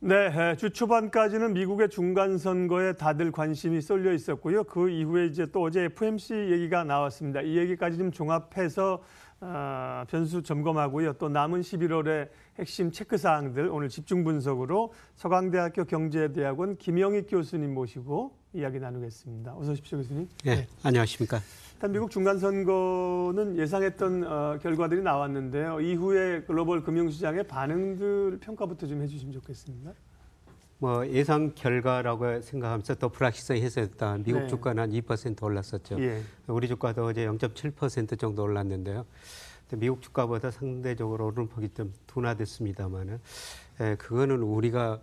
네, 주 초반까지는 미국의 중간 선거에 다들 관심이 쏠려 있었고요. 그 이후에 이제 또 어제 FOMC 얘기가 나왔습니다. 이 얘기까지 좀 종합해서 변수 점검하고요. 또 남은 11월의 핵심 체크 사항들 오늘 집중 분석으로 서강대학교 경제대학원 김영익 교수님 모시고 이야기 나누겠습니다. 어서 오십시오, 교수님. 네, 안녕하십니까. 일단 미국 중간 선거는 예상했던 결과들이 나왔는데요. 이후에 글로벌 금융시장의 반응들 평가부터 좀 해주시면 좋겠습니다. 예상 결과라고 생각하면서 더 불확실성해서 일단 미국 네. 주가는 한 2% 올랐었죠. 예. 우리 주가도 어제 0.7% 정도 올랐는데요. 미국 주가보다 상대적으로 오름폭이 좀 둔화됐습니다만은, 그거는 우리가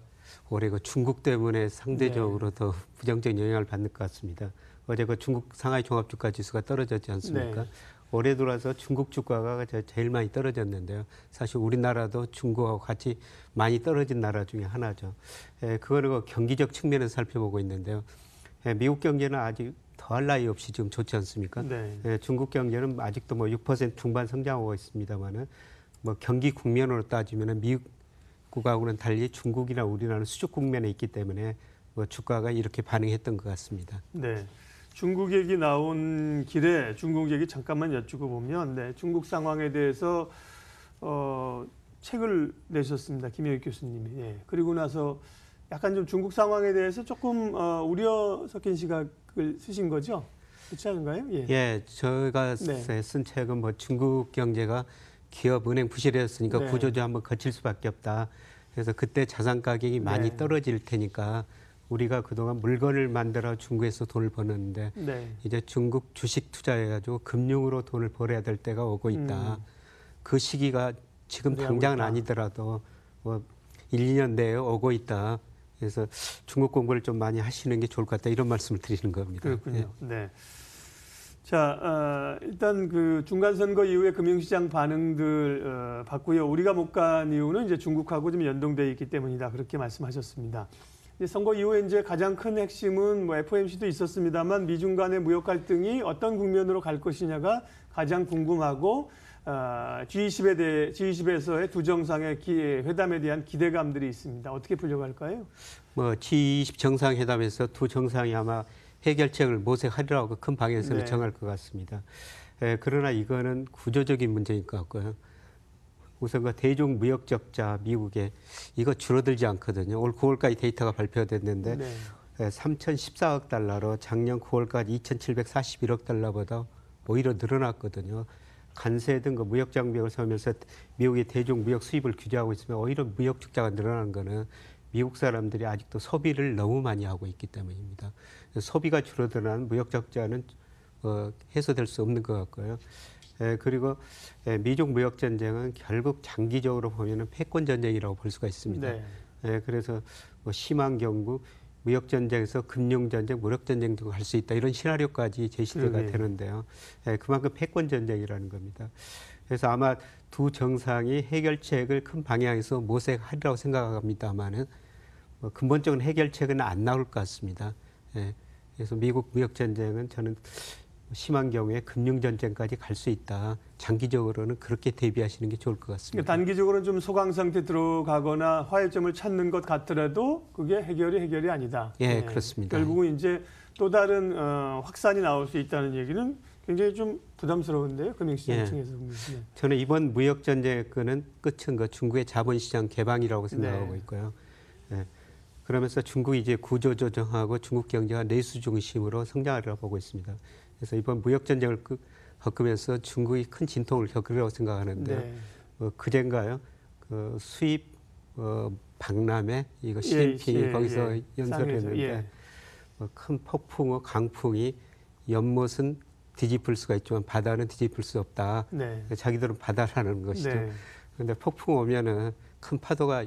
올해 그 중국 때문에 상대적으로 더 부정적인 영향을 받는 것 같습니다. 어제 그 중국 상하이 종합주가 지수가 떨어졌지 않습니까? 네. 올해 들어서 중국 주가가 제일 많이 떨어졌는데요. 사실 우리나라도 중국하고 같이 많이 떨어진 나라 중에 하나죠. 그거는 그 경기적 측면에서 살펴보고 있는데요. 미국 경제는 아직 더할 나위 없이 지금 좋지 않습니까? 네. 중국 경제는 아직도 6% 중반 성장하고 있습니다만은 경기 국면으로 따지면은 미국하고는 달리 중국이나 우리나라는 수축 국면에 있기 때문에 주가가 이렇게 반응했던 것 같습니다. 네. 중국 얘기 나온 길에 중국 얘기 잠깐만 여쭈고 보면 중국 상황에 대해서 책을 내셨습니다. 김영익 교수님이. 예. 그리고 나서 약간 좀 중국 상황에 대해서 조금 우려 섞인 시각을 쓰신 거죠? 그렇지 않은가요? 예, 제가 쓴 책은 중국 경제가 기업, 은행 부실했으니까 구조조 한번 거칠 수밖에 없다. 그래서 그때 자산 가격이 많이 떨어질 테니까 우리가 그동안 물건을 만들어 중국에서 돈을 버는데 이제 중국 주식 투자해가지고 금융으로 돈을 벌어야 될 때가 오고 있다. 그 시기가 지금 당장은 아니더라도 1, 2년 내에 오고 있다. 그래서 중국 공부를 좀 많이 하시는 게 좋을 것 같다. 이런 말씀을 드리는 겁니다. 그렇군요. 네. 자, 일단 그 중간 선거 이후에 금융시장 반응들 봤고요. 우리가 못 간 이유는 이제 중국하고 좀 연동되어 있기 때문이다. 그렇게 말씀하셨습니다. 선거 이후에 이제 가장 큰 핵심은 FOMC도 있었습니다만 미중 간의 무역 갈등이 어떤 국면으로 갈 것이냐가 가장 궁금하고 G20에서의 두 정상의 회담에 대한 기대감들이 있습니다. 어떻게 풀려갈까요? G20 정상회담에서 두 정상이 아마 해결책을 모색하리라고 큰 방향성을 정할 것 같습니다. 그러나 이거는 구조적인 문제인 것 같고요. 우선 그 대중 무역 적자 미국에 이거 줄어들지 않거든요. 올 9월까지 데이터가 발표됐는데 3,014억 달러로 작년 9월까지 2,741억 달러보다 오히려 늘어났거든요. 관세 등 그 무역 장벽을 세우면서 미국의 대중 무역 수입을 규제하고 있으면 오히려 무역 적자가 늘어나는 거는 미국 사람들이 아직도 소비를 너무 많이 하고 있기 때문입니다. 소비가 줄어드는 무역 적자는 해소될 수 없는 것 같고요. 그리고 미중 무역 전쟁은 결국 장기적으로 보면은 패권 전쟁이라고 볼 수가 있습니다. 그래서 심한 경우 무역 전쟁에서 금융 전쟁, 무역 전쟁도 갈 수 있다 이런 시나리오까지 제시가 되는데요. 그만큼 패권 전쟁이라는 겁니다. 그래서 아마 두 정상이 해결책을 큰 방향에서 모색하리라고 생각합니다만은 근본적인 해결책은 안 나올 것 같습니다. 그래서 미국 무역 전쟁은 저는 심한 경우에 금융전쟁까지 갈 수 있다. 장기적으로는 그렇게 대비하시는 게 좋을 것 같습니다. 단기적으로는 좀 소강 상태 들어가거나 화해점을 찾는 것 같더라도 그게 해결이 아니다. 예, 그렇습니다. 결국은 이제 또 다른 확산이 나올 수 있다는 얘기는 굉장히 좀 부담스러운데요. 금융시장 층에서. 저는 이번 무역전쟁의 끝은 그 중국의 자본시장 개방이라고 생각하고 있고요. 그러면서 중국이 이제 구조조정하고 중국 경제가 내수 중심으로 성장하리라고 보고 있습니다. 그래서 이번 무역전쟁을 겪으면서 중국이 큰 진통을 겪으리라고 생각하는데 그젠가요? 그 수입 박람회 이거 시진핑이 거기서 연설했는데 큰 폭풍, 강풍이 연못은 뒤집을 수가 있지만 바다는 뒤집을 수 없다. 자기들은 바다라는 것이죠. 그런데 폭풍 오면은 큰 파도가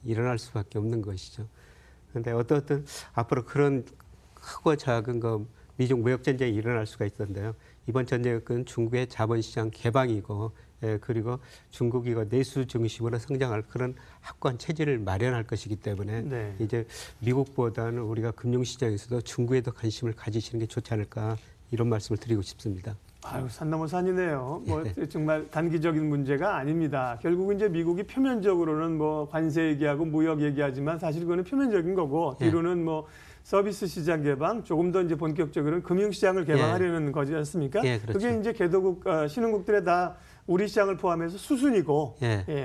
일어날 수밖에 없는 것이죠. 그런데 어떤 앞으로 그런 크고 작은 거 미중 무역 전쟁이 일어날 수가 있던데요. 이번 전쟁은 중국의 자본시장 개방이고, 그리고 중국이 내수 중심으로 성장할 그런 확고한 체제를 마련할 것이기 때문에 이제 미국보다는 우리가 금융시장에서도 중국에 더 관심을 가지시는 게 좋지 않을까 이런 말씀을 드리고 싶습니다. 아유, 산 넘어 산이네요. 뭐 정말 단기적인 문제가 아닙니다. 결국은 이제 미국이 표면적으로는 뭐 관세 얘기하고 무역 얘기하지만 사실 그거는 표면적인 거고 뒤로는 뭐 서비스 시장 개방, 조금 더 이제 본격적으로는 금융 시장을 개방하려는 거지 않습니까? 그렇죠. 그게 이제 개도국 신흥국들의 다 우리 시장을 포함해서 수순이고,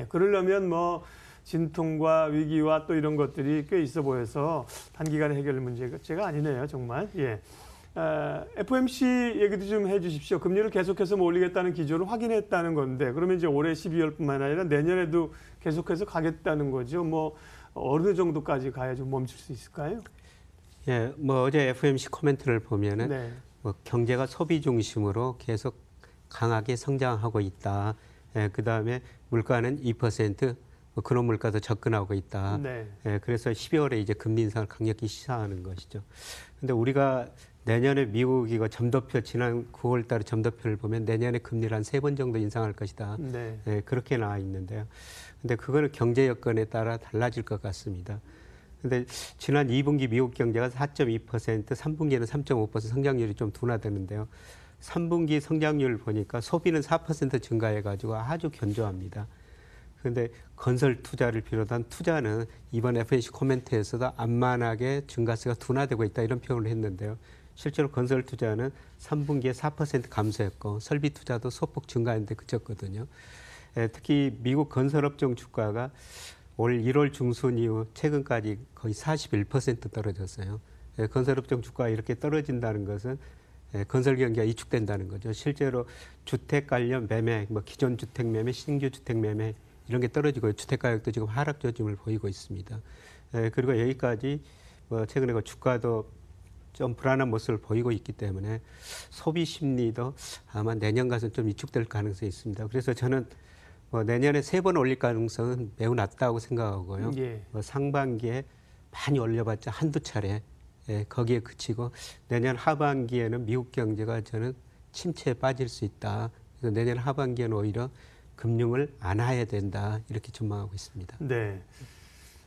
그러려면 뭐 진통과 위기와 또 이런 것들이 꽤 있어 보여서 단기간에 해결 문제가 아니네요, 정말. FOMC 얘기도 좀 해주십시오. 금리를 계속해서 올리겠다는 기조를 확인했다는 건데, 그러면 이제 올해 12월뿐만 아니라 내년에도 계속해서 가겠다는 거죠. 뭐 어느 정도까지 가야 좀 멈출 수 있을까요? 뭐 어제 FOMC 코멘트를 보면은 뭐 경제가 소비 중심으로 계속 강하게 성장하고 있다. 그 다음에 물가는 2%, 뭐 근원 물가도 접근하고 있다. 그래서 12월에 이제 금리 인상을 강력히 시사하는 것이죠. 근데 우리가 내년에 미국이 점도표 지난 9월달에 점도표를 보면 내년에 금리를 한 3번 정도 인상할 것이다. 그렇게 나와 있는데요. 근데 그거는 경제 여건에 따라 달라질 것 같습니다. 근데 지난 2분기 미국 경제가 4.2%, 3분기에는 3.5% 성장률이 좀 둔화되는데요. 3분기 성장률 보니까 소비는 4% 증가해가지고 아주 견조합니다. 그런데 건설 투자를 비롯한 투자는 이번 FOMC 코멘트에서도 안만하게 증가세가 둔화되고 있다 이런 표현을 했는데요. 실제로 건설 투자는 3분기에 4% 감소했고 설비 투자도 소폭 증가했는데 그쳤거든요. 특히 미국 건설업종 주가가 올 1월 중순 이후 최근까지 거의 41% 떨어졌어요. 건설업종 주가가 이렇게 떨어진다는 것은 건설 경기가 위축된다는 거죠. 실제로 주택 관련 매매, 뭐 기존 주택 매매, 신규 주택 매매 이런 게 떨어지고 주택 가격도 지금 하락 조짐을 보이고 있습니다. 그리고 여기까지 뭐 최근에 주가도 좀 불안한 모습을 보이고 있기 때문에 소비 심리도 아마 내년 가서는 좀 위축될 가능성이 있습니다. 그래서 저는 뭐 내년에 3번 올릴 가능성은 매우 낮다고 생각하고요. 뭐 상반기에 많이 올려봤자 한두 차례 거기에 그치고 내년 하반기에는 미국 경제가 저는 침체에 빠질 수 있다. 그래서 내년 하반기에는 오히려 금융을 안 해야 된다. 이렇게 전망하고 있습니다. 네.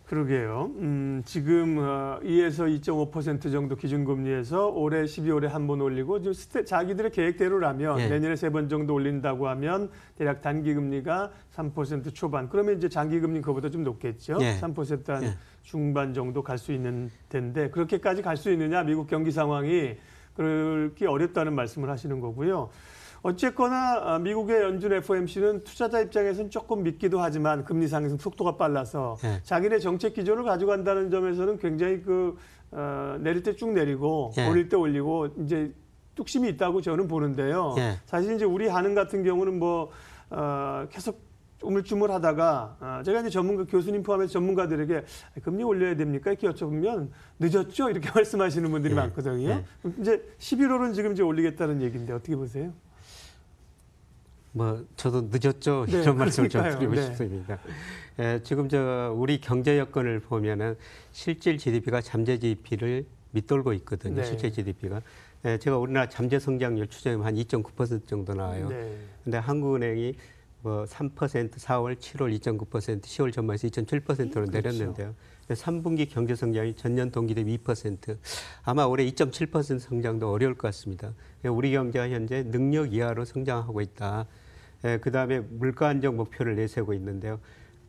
그러게요. 지금 2에서 2.5% 정도 기준금리에서 올해 12월에 한 번 올리고 자기들의 계획대로라면 내년에 3번 정도 올린다고 하면 대략 단기금리가 3% 초반. 그러면 이제 장기금리 그거보다 좀 높겠죠. 3% 한 중반 정도 갈 수 있는 텐데 그렇게까지 갈 수 있느냐 미국 경기 상황이 그렇게 어렵다는 말씀을 하시는 거고요. 어쨌거나 미국의 연준 FOMC는 투자자 입장에서는 조금 믿기도 하지만 금리 상승 속도가 빨라서 자기네 정책 기조를 가져간다는 점에서는 굉장히 내릴 때 쭉 내리고 올릴 때 올리고 이제 뚝심이 있다고 저는 보는데요. 사실 이제 우리 한은 같은 경우는 뭐 계속 우물쭈물하다가 제가 이제 전문가 교수님 포함해서 전문가들에게 금리 올려야 됩니까? 이렇게 여쭤보면 늦었죠? 이렇게 말씀하시는 분들이 많거든요. 이제 11월은 지금 이제 올리겠다는 얘기인데 어떻게 보세요? 뭐 저도 늦었죠. 이런 말씀을 좀 드리고 싶습니다. 지금 우리 경제 여건을 보면은 실질 GDP가 잠재 GDP를 밑돌고 있거든요. 실제 GDP가. 제가 우리나라 잠재 성장률 추정하면 한 2.9% 정도 나와요. 근데 한국은행이 뭐 3%, 4월, 7월 2.9%, 10월 전반에서 2.7%로 내렸는데요. 3분기 경제 성장이 전년 동기 대비 2%. 아마 올해 2.7% 성장도 어려울 것 같습니다. 우리 경제가 현재 능력 이하로 성장하고 있다. 그다음에 물가 안정 목표를 내세우고 있는데요.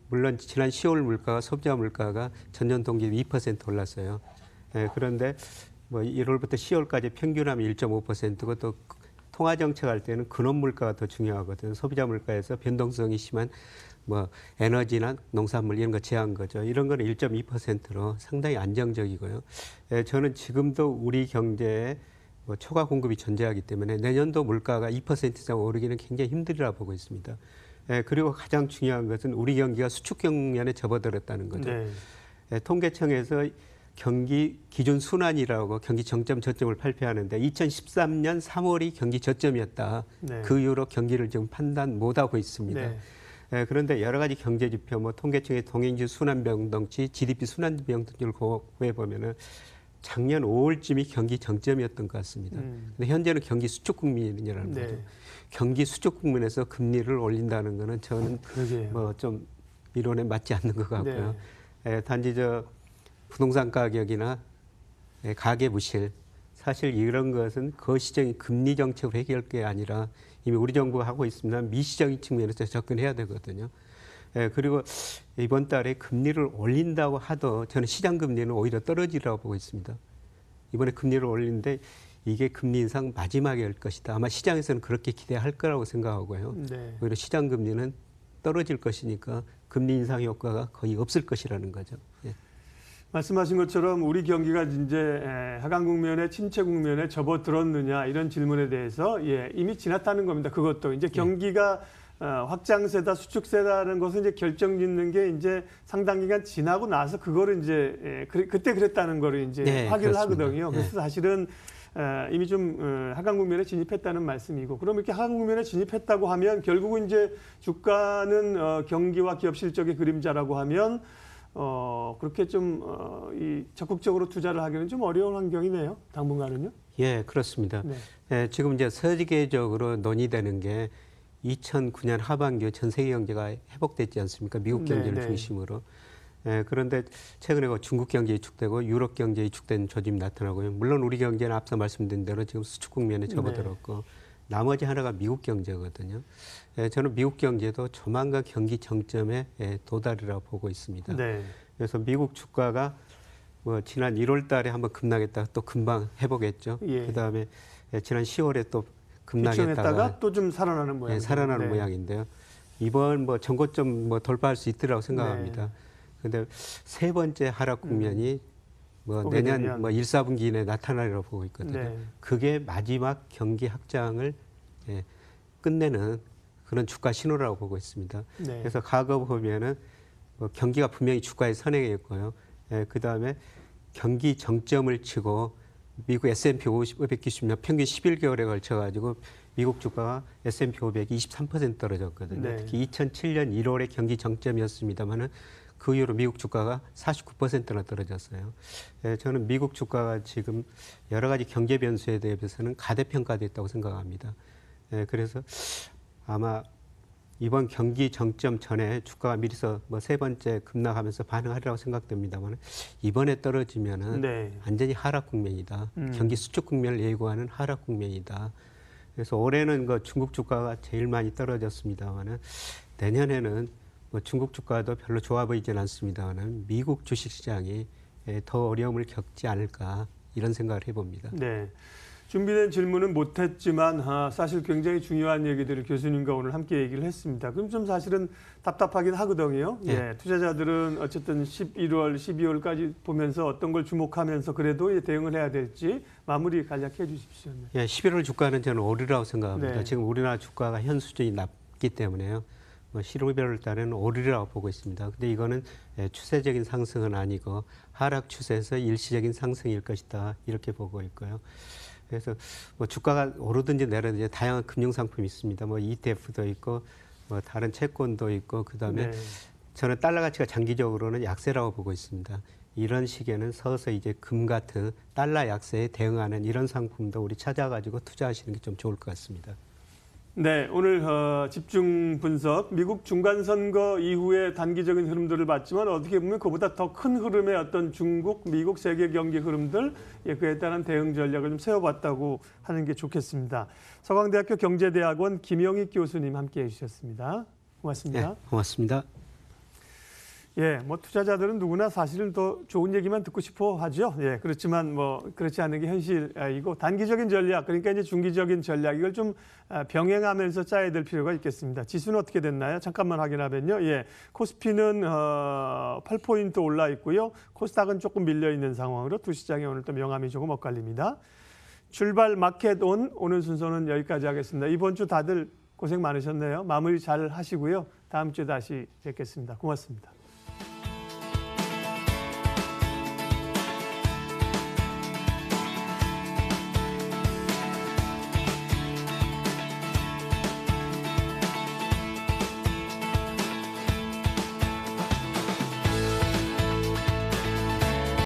물론 지난 10월 물가가 소비자 물가가 전년 동기 2% 올랐어요. 그런데 뭐 1월부터 10월까지 평균하면 1.5%고 또 통화 정책할 때는 근원 물가가 더 중요하거든요. 소비자 물가에서 변동성이 심한 뭐 에너지나 농산물 이런 거 제한 거죠. 이런 거는 1.2%로 상당히 안정적이고요. 저는 지금도 우리 경제에 뭐 초과 공급이 존재하기 때문에 내년도 물가가 2% 이상 오르기는 굉장히 힘들이라 보고 있습니다. 그리고 가장 중요한 것은 우리 경기가 수축 경련에 접어들었다는 거죠. 통계청에서 경기 기준 순환이라고 경기 정점 저점을 발표하는데 2013년 3월이 경기 저점이었다. 그 이후로 경기를 지금 판단 못하고 있습니다. 그런데 여러 가지 경제 지표, 뭐 통계청의 동행지 순환 변동치, GDP 순환 변동치를 구해 보면은 작년 5월쯤이 경기 정점이었던 것 같습니다. 근데 현재는 경기 수축 국면이라는 거죠. 경기 수축 국면에서 금리를 올린다는 거는 저는 뭐 좀 이론에 맞지 않는 것 같고요. 단지 부동산 가격이나 가계 부실 사실 이런 것은 거시적인 금리 정책으로 해결할 게 아니라 이미 우리 정부가 하고 있습니다. 미시적인 측면에서 접근해야 되거든요. 예, 그리고 이번 달에 금리를 올린다고 하도 저는 시장 금리는 오히려 떨어지라고 보고 있습니다. 이번에 금리를 올리는데 이게 금리 인상 마지막일 것이다. 아마 시장에서는 그렇게 기대할 거라고 생각하고요. 네. 오히려 시장 금리는 떨어질 것이니까 금리 인상 효과가 거의 없을 것이라는 거죠. 예. 말씀하신 것처럼 우리 경기가 이제 하강 국면에 침체 국면에 접어들었느냐 이런 질문에 대해서 이미 지났다는 겁니다. 그것도 이제 경기가 확장세다 수축세다는 것은 이제 결정짓는 게 이제 상당 기간 지나고 나서 그거를 이제 그때 그랬다는 거를 이제 네, 확인을 그렇습니다. 하거든요. 그래서 사실은 이미 좀 하강 국면에 진입했다는 말씀이고, 그럼 이렇게 하강 국면에 진입했다고 하면 결국은 이제 주가는 경기와 기업 실적의 그림자라고 하면 그렇게 좀 이 적극적으로 투자를 하기는 좀 어려운 환경이네요. 당분간은요. 예, 그렇습니다. 네. 예, 지금 이제 세계적으로 논의되는 게 2009년 하반기에 전 세계 경제가 회복됐지 않습니까? 미국 경제를 네. 중심으로. 예, 그런데 최근에 중국 경제 위축되고 유럽 경제 위축된 조짐이 나타나고요. 물론 우리 경제는 앞서 말씀드린 대로 지금 수축 국면에 접어들었고 나머지 하나가 미국 경제거든요. 예, 저는 미국 경제도 조만간 경기 정점에 도달이라고 보고 있습니다. 네. 그래서 미국 주가가 뭐 지난 1월 달에 한번 급락했다가 또 금방 회복했죠. 예. 그다음에 지난 10월에 또 급락했다가 급락했다가 또 좀 살아나는 모양. 예, 살아나는 모양인데요. 이번 뭐 전고점 뭐 돌파할 수 있더라고 생각합니다. 근데 세 번째 하락 국면이 뭐 오게 내년 되면. 뭐 1, 4분기 이내 나타나리라고 보고 있거든요. 네. 그게 마지막 경기 확장을 끝내는 그런 주가 신호라고 보고 있습니다. 네. 그래서 과거 보면은 뭐 경기가 분명히 주가에 선행했고요. 그다음에 경기 정점을 치고 미국 S&P 500 기준으로 평균 11개월에 걸쳐 가지고 미국 주가가 S&P 500이 23% 떨어졌거든요. 네. 특히 2007년 1월에 경기 정점이었습니다만은 그 이후로 미국 주가가 49%나 떨어졌어요. 저는 미국 주가가 지금 여러 가지 경제 변수에 대해서는 가대평가됐다고 생각합니다. 그래서 아마 이번 경기 정점 전에 주가가 미리서 뭐 세 번째 급락하면서 반응하리라고 생각됩니다만 이번에 떨어지면은 완전히 하락 국면이다. 경기 수축 국면을 예고하는 하락 국면이다. 그래서 올해는 그 중국 주가가 제일 많이 떨어졌습니다만은 내년에는 뭐 중국 주가도 별로 좋아 보이진 않습니다만은 미국 주식시장이 더 어려움을 겪지 않을까 이런 생각을 해봅니다. 네. 준비된 질문은 못했지만 사실 굉장히 중요한 얘기들을 교수님과 오늘 함께 얘기를 했습니다. 그럼 좀 사실은 답답하긴 하거든요. 네. 투자자들은 어쨌든 11월, 12월까지 보면서 어떤 걸 주목하면서 그래도 대응을 해야 될지 마무리 간략해 주십시오. 예, 11월 주가는 저는 오르라고 생각합니다. 네. 지금 우리나라 주가가 현 수준이 낮기 때문에요. 11월 달에는 오르라고 보고 있습니다. 근데 이거는 추세적인 상승은 아니고 하락 추세에서 일시적인 상승일 것이다. 이렇게 보고 있고요. 그래서 뭐 주가가 오르든지 내리든지 다양한 금융 상품이 있습니다. 뭐 ETF도 있고 뭐 다른 채권도 있고 그다음에 저는 달러 가치가 장기적으로는 약세라고 보고 있습니다. 이런 시기에는 서서히 이제 금 같은 달러 약세에 대응하는 이런 상품도 우리 찾아가지고 투자하시는 게 좀 좋을 것 같습니다. 네, 오늘 집중 분석, 미국 중간선거 이후의 단기적인 흐름들을 봤지만 어떻게 보면 그보다 더 큰 흐름의 어떤 중국, 미국 세계 경기 흐름들, 그에 따른 대응 전략을 좀 세워봤다고 하는 게 좋겠습니다. 서강대학교 경제대학원 김영익 교수님 함께해 주셨습니다. 고맙습니다. 네, 고맙습니다. 뭐 투자자들은 누구나 사실은 더 좋은 얘기만 듣고 싶어 하죠. 그렇지만 뭐 그렇지 않은 게 현실이고 단기적인 전략, 그러니까 이제 중기적인 전략 이걸 좀 병행하면서 짜야 될 필요가 있겠습니다. 지수는 어떻게 됐나요? 잠깐만 확인하면요. 코스피는 8포인트 올라 있고요. 코스닥은 조금 밀려 있는 상황으로 두 시장이 오늘 또 명암이 조금 엇갈립니다. 출발 마켓 온 오늘 순서는 여기까지 하겠습니다. 이번 주 다들 고생 많으셨네요. 마무리 잘 하시고요. 다음 주에 다시 뵙겠습니다. 고맙습니다.